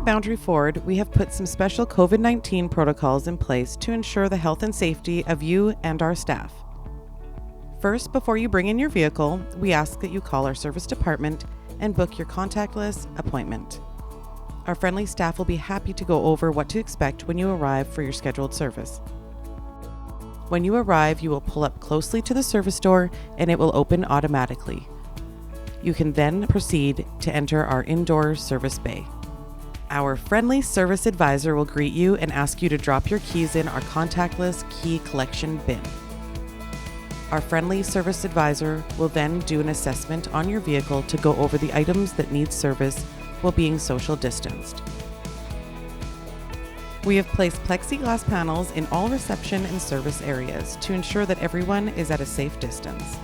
at Boundary Ford, we have put some special COVID-19 protocols in place to ensure the health and safety of you and our staff. First, before you bring in your vehicle, we ask that you call our service department and book your contactless appointment. Our friendly staff will be happy to go over what to expect when you arrive for your scheduled service. When you arrive, you will pull up closely to the service door and it will open automatically. You can then proceed to enter our indoor service bay. Our friendly service advisor will greet you and ask you to drop your keys in our contactless key collection bin. Our friendly service advisor will then do an assessment on your vehicle to go over the items that need service while being social distanced. We have placed plexiglass panels in all reception and service areas to ensure that everyone is at a safe distance.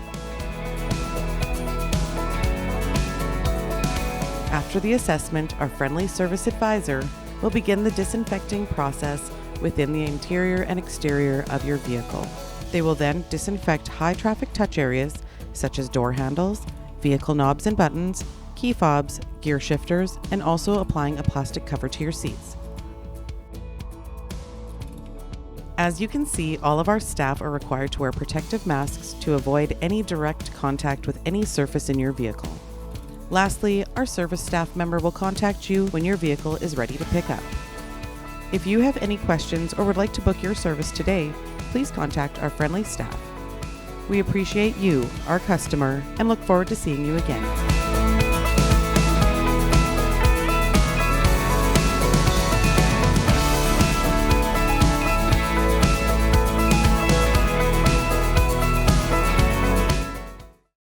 After the assessment, our friendly service advisor will begin the disinfecting process within the interior and exterior of your vehicle. They will then disinfect high traffic touch areas such as door handles, vehicle knobs and buttons, key fobs, gear shifters, and also applying a plastic cover to your seats. As you can see, all of our staff are required to wear protective masks to avoid any direct contact with any surface in your vehicle. Lastly, our service staff member will contact you when your vehicle is ready to pick up. If you have any questions or would like to book your service today, please contact our friendly staff. We appreciate you, our customer, and look forward to seeing you again.